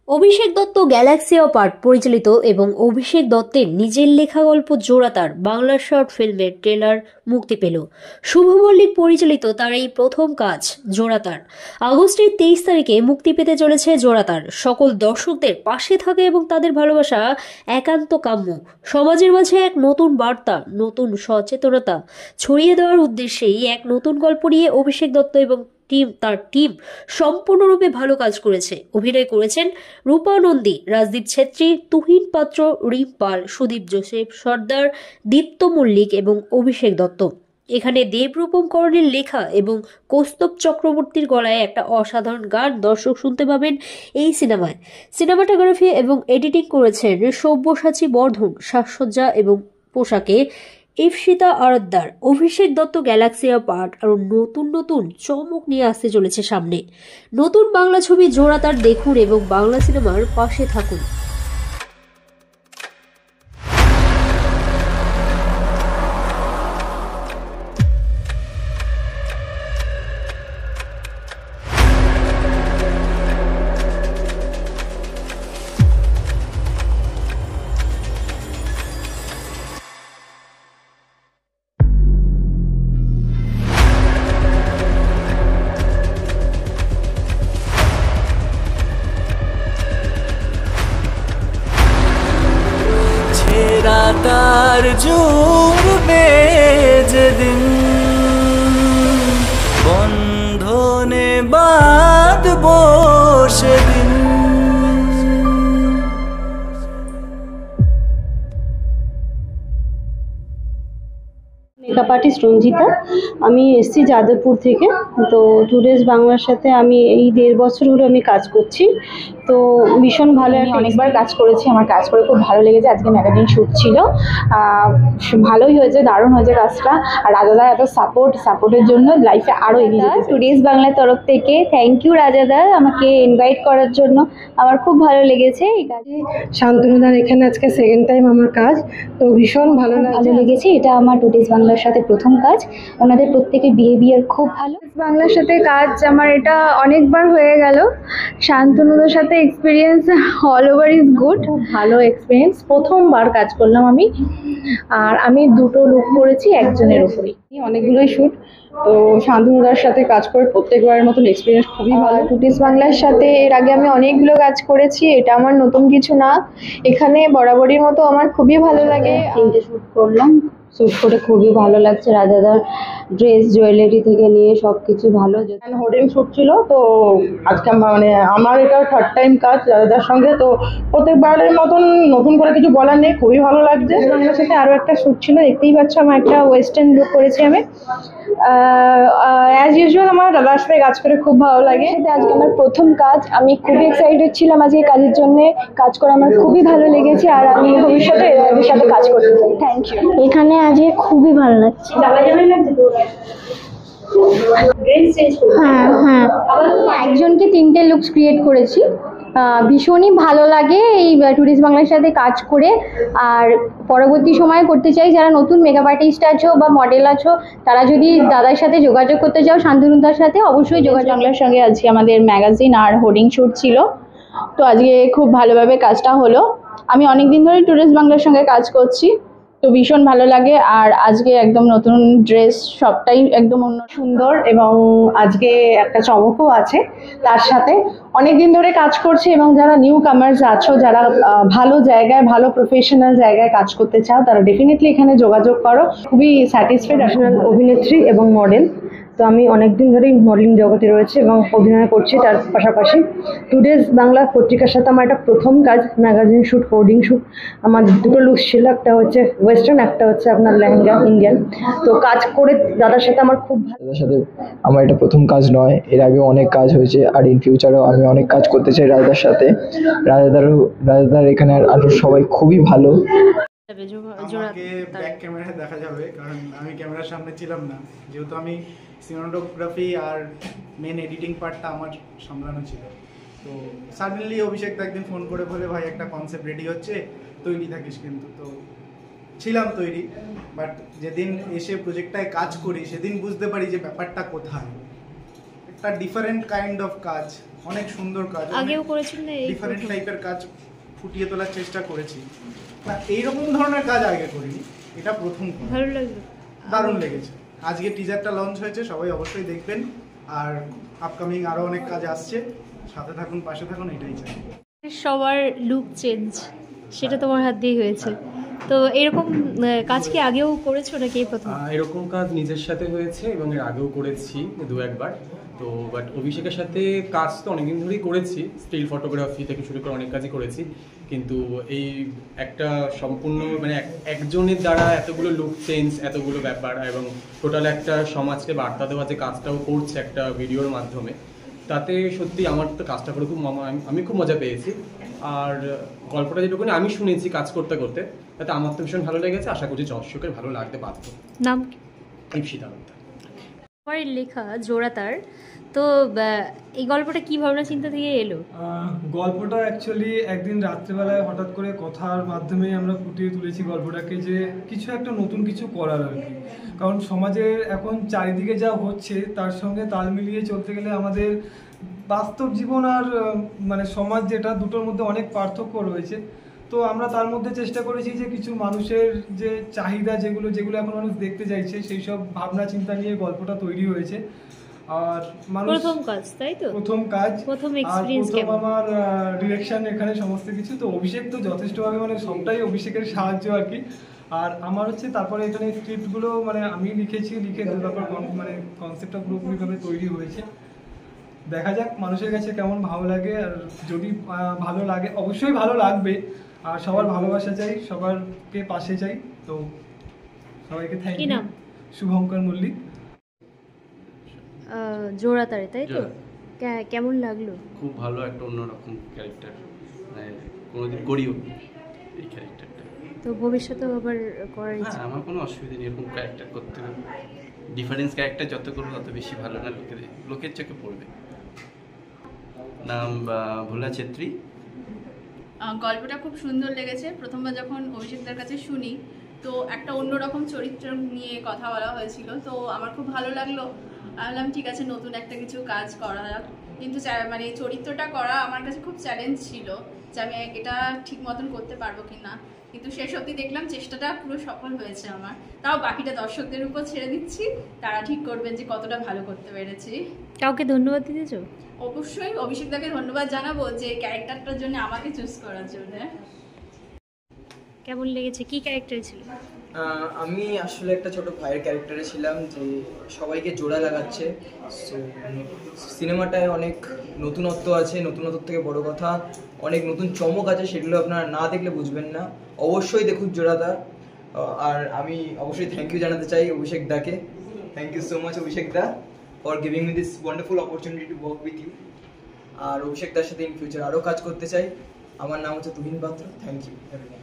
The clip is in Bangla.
Abhishek Dutta Galaxy of art পরিচালিত এবং অভিষেক দত্তের নিজের লেখা গল্প জোড়াতার বাংলা শর্ট ফিল্মের ট্রেলার মুক্তি পেল। শুভ মল্লিক পরিচালিত তার এই প্রথম কাজ জোড়াতার। আগস্টের 23 তারিখে মুক্তি পেতে চলেছে জোড়াতার। সকল দর্শকদের পাশে থাকে এবং তাদের ভালোবাসা একান্ত কাম্য। সমাজের মাঝে এক নতুন বার্তা, নতুন সচেতনতা ছড়িয়ে দেওয়ার উদ্দেশ্যেই এক নতুন গল্প নিয়ে অভিষেক দত্ত এবং তার টিম সম্পূর্ণরূপে ভালো কাজ করেছে। অভিনয় করেছেন রূপা নন্দী, রাজদীপ ছেত্রী, তুহিন পাত্র, রিম পাল, সুদীপ জোসেফ সর্দার, দীপ্ত মল্লিক এবং অভিষেক দত্ত। এখানে দেবরূপম করণের লেখা এবং কৌস্তব চক্রবর্তীর গলায় একটা অসাধারণ গান দর্শক শুনতে পাবেন এই সিনেমায়। সিনেমাটোগ্রাফি এবং এডিটিং করেছেন সব্যসাচী বর্ধন, সাজসজ্জা এবং পোশাকে ইফসিতা আরদ্দার। অভিষেক দত্ত গ্যালাক্সি অফ আর্ট আরো নতুন নতুন চমক নিয়ে আসতে চলেছে সামনে। নতুন বাংলা ছবি জোড়াতার দেখুন এবং বাংলা সিনেমার পাশে থাকুন। তার জুড়বে যেদিন বন্ধনে বাঁধবো সেদিন। Makeup artist Ranjita. আমি এসছি যাদবপুর থেকে। তো টুডেজ বাংলার সাথে আমি এই 1.5 বছর হলো আমি কাজ করছি। তো ভীষণ ভালো, আমি অনেকবার কাজ করেছি, আমার কাজ করে খুব ভালো লেগেছে। আজকে ম্যাগাজিন শ্যুট ছিল, ভালোই হয়েছে, দারুণ হয়েছে কাজটা। আর রাজাদার এত সাপোর্টের জন্য লাইফে আরও এগিয়ে যেতে। টুডেজ বাংলার তরফ থেকে থ্যাংক ইউ রাজাদা, আমাকে ইনভাইট করার জন্য। আমার খুব ভালো লেগেছে এই কাজে। শান্তনুদার এখানে আজকে সেকেন্ড টাইম আমার কাজ, তো ভীষণ ভালো লেগেছে। এটা আমার টুডেজ বাংলার সাথে প্রথম কাজ। ওনাদের প্রত্যেকের বিহেভিয়ার খুব ভালো। বাংলার সাথে কাজ আমার এটা অনেকবার হয়ে গেল। শান্তনুদার সাথে experience all over is good, খুব ভালো এক্সপিরিয়েন্স। প্রথমবার কাজ করলাম আমি, আর আমি 2টো লুক করেছি একজনের উপরেই। অনেকগুলোই শ্যুট, তো শান্তনুদার সাথে কাজ করে প্রত্যেকবারের মতন এক্সপিরিয়েন্স খুবই ভালো। টুডেজ বাংলার সাথে এর আগে আমি অনেকগুলো কাজ করেছি, এটা আমার নতুন কিছু না। এখানে বরাবরের মতো আমার খুবই ভালো লাগে। 3টে শ্যুট করলাম, শ্যুট করে খুবই ভালো লাগছে। রাজাদার ড্রেস, জুয়েলারি থেকে নিয়ে সব কিছু ভালো। হোর্ডিং শ্যুট ছিল, তো আজকে মানে আমার এটা 3rd টাইম কাজ রাজাদার সঙ্গে। তো প্রত্যেকবারের মতন নতুন করে কিছু বলার নেই, খুবই ভালো লাগছে। বাংলার সাথে আরও একটা শ্যুট ছিল, দেখতেই পাচ্ছ আমার একটা ওয়েস্টার্ন লুক করেছি আমি। অ্যাজ ইউজুয়াল আমার দাদার সাথে কাজ করে খুব ভালো লাগে। সেটা আজকে আমার প্রথম কাজ, আমি খুবই এক্সাইটেড ছিলাম আজকে কাজের জন্য। কাজ করে আমার খুবই ভালো লেগেছে, আর আমি ভবিষ্যতে এদের সাথে কাজ করতে চাই। Thank you. এখানে আজকে খুবই ভালো লাগছে। হ্যাঁ, একজনকে 3টে লুকস ক্রিয়েট করেছি। ভীষণই ভালো লাগে এই টুরিস্ট বাংলার সাথে কাজ করে। আর পরবর্তী সময়ে করতে চাই, যারা নতুন মেকআপ আর্টিস্ট আছো বা মডেল আছো, তারা যদি দাদার সাথে যোগাযোগ করতে চাও, শান্তনুদার সাথে, অবশ্যই যোগাযোগ। বাংলার সঙ্গে আজকে আমাদের ম্যাগাজিন আর হোর্ডিং শ্যুট ছিল, তো আজকে খুব ভালোভাবে কাজটা হলো। আমি অনেকদিন ধরে টুরিস্ট বাংলার সঙ্গে কাজ করছি, তো ভীষণ ভালো লাগে। আর আজকে একদম নতুন ড্রেস, সবটাই একদম অন্য সুন্দর, এবং আজকে একটা চমকও আছে তার সাথে। অনেকদিন ধরে কাজ করছি, এবং যারা নিউ কামার্স আছো, যারা ভালো জায়গায়, ভালো প্রফেশনাল জায়গায় কাজ করতে চাও, তারা ডেফিনেটলি এখানে যোগাযোগ করো। খুবই স্যাটিসফাইড। অভিনেত্রী এবং মডেল, তো আমি অনেকদিন ধরেই মডেলিং জগতে রয়েছে এবং অভিনয় করছি। তার পাশাপাশি টুডেজ বাংলা পত্রিকার সাথে আমার একটা প্রথম কাজ, ম্যাগাজিন শ্যুট, হোর্ডিং শ্যুট। আমার 2টো লুক ছিল, একটা হচ্ছে ওয়েস্টার্ন, একটা হচ্ছে আপনার লেহেঙ্গা ইন্ডিয়ান। তো কাজ করে দাদার সাথে আমার খুব ভালো। দাদার সাথে আমার এটা প্রথম কাজ নয়, এর আগে অনেক কাজ হয়েছে, আর ইন ফিউচারেও আমি অনেক কাজ করতে চাই রাজাদার সাথে। রাজাদার এখানে আরো সবাই খুবই ভালো। আমাকে ব্যাক ক্যামেরায় দেখা যাবে, কারণ আমি ক্যামেরার সামনে ছিলাম না, যেহেতু আমি সিনেমাটোগ্রাফি আর মেন এডিটিং পার্টটা আমার সামলানো ছিল। তো সাডেনলি অভিষেক একদিন ফোন করে বলে, ভাই একটা কনসেপ্ট রেডি হচ্ছে, তৈরি থাকিস কিন্তু। তো ছিলাম তৈরি, বাট যেদিন এসে প্রজেক্টটায় কাজ করি সেদিন বুঝতে পারি যে ব্যাপারটা কোথায়। একটা ডিফারেন্ট কাইন্ড অফ কাজ, অনেক সুন্দর কাজ, আগেও করেছেন না? এই ডিফারেন্ট প্রথম? টাইপের কাজ ফুটিয়ে তোলার চেষ্টা করেছি না, এইরকম ধরনের কাজ আগে করিনি, এটা প্রথম করা। ভালো লাগলো? দারুণ লেগেছে। আজকে টিজারটা লঞ্চ হয়েছে, সবাই অবশ্যই দেখবেন, আর আপকামিং আরো অনেক কাজ আসছে, সাথে থাকুন, পাশে থাকুন, এটাই চাই। সবার লুক চেঞ্জ, সেটা তোমার হাত দিয়ে হয়েছে। তো এরকম কাজ কি আগেও করেছো নাকি এই প্রথম? এরকম কাজ নিজের সাথে হয়েছে এবং এর আগেও করেছি 2-1 বার। তো বাট অভিষেকের সাথে কাজ তো অনেকদিন ধরেই করেছি, স্টিল ফটোগ্রাফি থেকে শুরু করে অনেক কাজই করেছি, কিন্তু এই একটা সম্পূর্ণ মানে একজনের দ্বারা এতগুলো লুক চেঞ্জ, এতগুলো ব্যাপার এবং টোটাল একটা সমাজকে বার্তা দেওয়া যে কাজটাও করছে একটা ভিডিওর মাধ্যমে, তাতে সত্যি আমার তো কাজটা করে খুব আমি খুব মজা পেয়েছি। আর গল্পটা যেটুকুনি আমি শুনেছি কাজ করতে করতে, তাতে আমার তো ভীষণ ভালো লেগেছে, আশা করছি দর্শকের ভালো লাগতে বাধ্য। নাম ইপসিতা দত্ত। আমার লেখা জোড়াতার। তো এই গল্পটা কি ভাবনা চিন্তা থেকে এলো? গল্পটা অ্যাকচুয়ালি একদিন রাত্রেবেলায় হঠাৎ করে কথার মাধ্যমে আমরা ফুটিয়ে তুলেছি গল্পটাকে, যে কিছু একটা নতুন কিছু করার আর কি। কারণ সমাজের এখন চারিদিকে যা হচ্ছে তার সঙ্গে তাল মিলিয়ে চলতে গেলে আমাদের বাস্তব জীবন আর মানে সমাজ, যেটা দুটোর মধ্যে অনেক পার্থক্য রয়েছে। তো আমরা তার মধ্যে চেষ্টা করেছি যে কিছু মানুষের যে চাহিদা, যেগুলো এখন মানুষ দেখতে চাইছে, সেই সব ভাবনা চিন্তা নিয়ে গল্পটা তৈরি হয়েছে। আর মানুষ প্রথম কাজ, তাই তো? প্রথম কাজ, প্রথম আর এক্সপেরিয়েন্স প্রথম কেমন? আমার ডিরেকশন, এখানে সমস্ত কিছু। তো অভিষেক তো যথেষ্টভাবে মানে সবটাই অভিষেকের সাহায্য আর কি। আর আমার হচ্ছে তারপরে এখানে স্ক্রিপ্টগুলো মানে আমি লিখেছি, লিখে তারপর মানে কনসেপ্টটা পুরোপুরিভাবে তৈরি হয়েছে। দেখা যাক মানুষের কাছে কেমন ভালো লাগে, আর যদি ভালো লাগে অবশ্যই ভালো লাগবে। আর সবার ভালোবাসা চাই, সবারকে পাশে চাই। তো সবাইকে থ্যাংক ইউ। শুভঙ্কর মল্লিক। জোড়াতারে, তাই তো? কেমন লাগলো? খুব ভালো, একটা অন্যরকম ক্যারেক্টার, মানে কোনোদিন করিও এই ক্যারেক্টারটা। তো ভবিষ্যতেও আবার করার ইচ্ছা? আমার কোনো অসুবিধা নেই এরকম ক্যারেক্টার করতে। ডিফারেন্স ক্যারেক্টার যত করবে তত বেশি ভালো, না লোকের চোখে পড়বে। নাম ভোলা ছেত্রী। গল্পটা খুব সুন্দর লেগেছে। প্রথমবার যখন অভিষেকদার কাছে শুনি, তো একটা অন্যরকম চরিত্র নিয়ে কথা বলা হয়েছিল, তো আমার খুব ভালো লাগলো। ভাবলাম ঠিক আছে, নতুন একটা কিছু কাজ করা যাক। কিন্তু মানে চরিত্রটা করা আমার কাছে খুব চ্যালেঞ্জ ছিল, যে আমি এটা ঠিক মতন করতে পারবো কি না। কিন্তু শেষ অবধি দেখলাম চেষ্টাটা পুরো সফল হয়েছে আমার। তাও বাকিটা দর্শকদের উপর ছেড়ে দিচ্ছি, তারা ঠিক করবেন যে কতটা ভালো করতে পেরেছি। কাউকে ধন্যবাদ দিতেছ? অবশ্যই অভিষেকদাকে ধন্যবাদ জানাবো যে ক্যারেক্টারটার জন্য আমাকে চুজ করার জন্য। কেমন লেগেছে? কি ক্যারেক্টার ছিল? আমি আসলে একটা ছোট ভাইয়ের ক্যারেক্টারে ছিলাম, যে সবাইকে জোড়া লাগাচ্ছে। সো সিনেমাটায় অনেক নতুনত্ব আছে, নতুনত্ব থেকে বড় কথা অনেক নতুন চমক আছে, সেগুলো আপনারা না দেখলে বুঝবেন না। অবশ্যই দেখুন জোড়াদার। আর আমি অবশ্যই থ্যাংক ইউ জানাতে চাই অভিষেক দাকে। Thank you so much Abhishek da for giving me this wonderful opportunity to work with you. আর অভিষেক দার সাথে ইন ফিউচার আরও কাজ করতে চাই। আমার নাম হচ্ছে Tuhin Patra. Thank you everyone.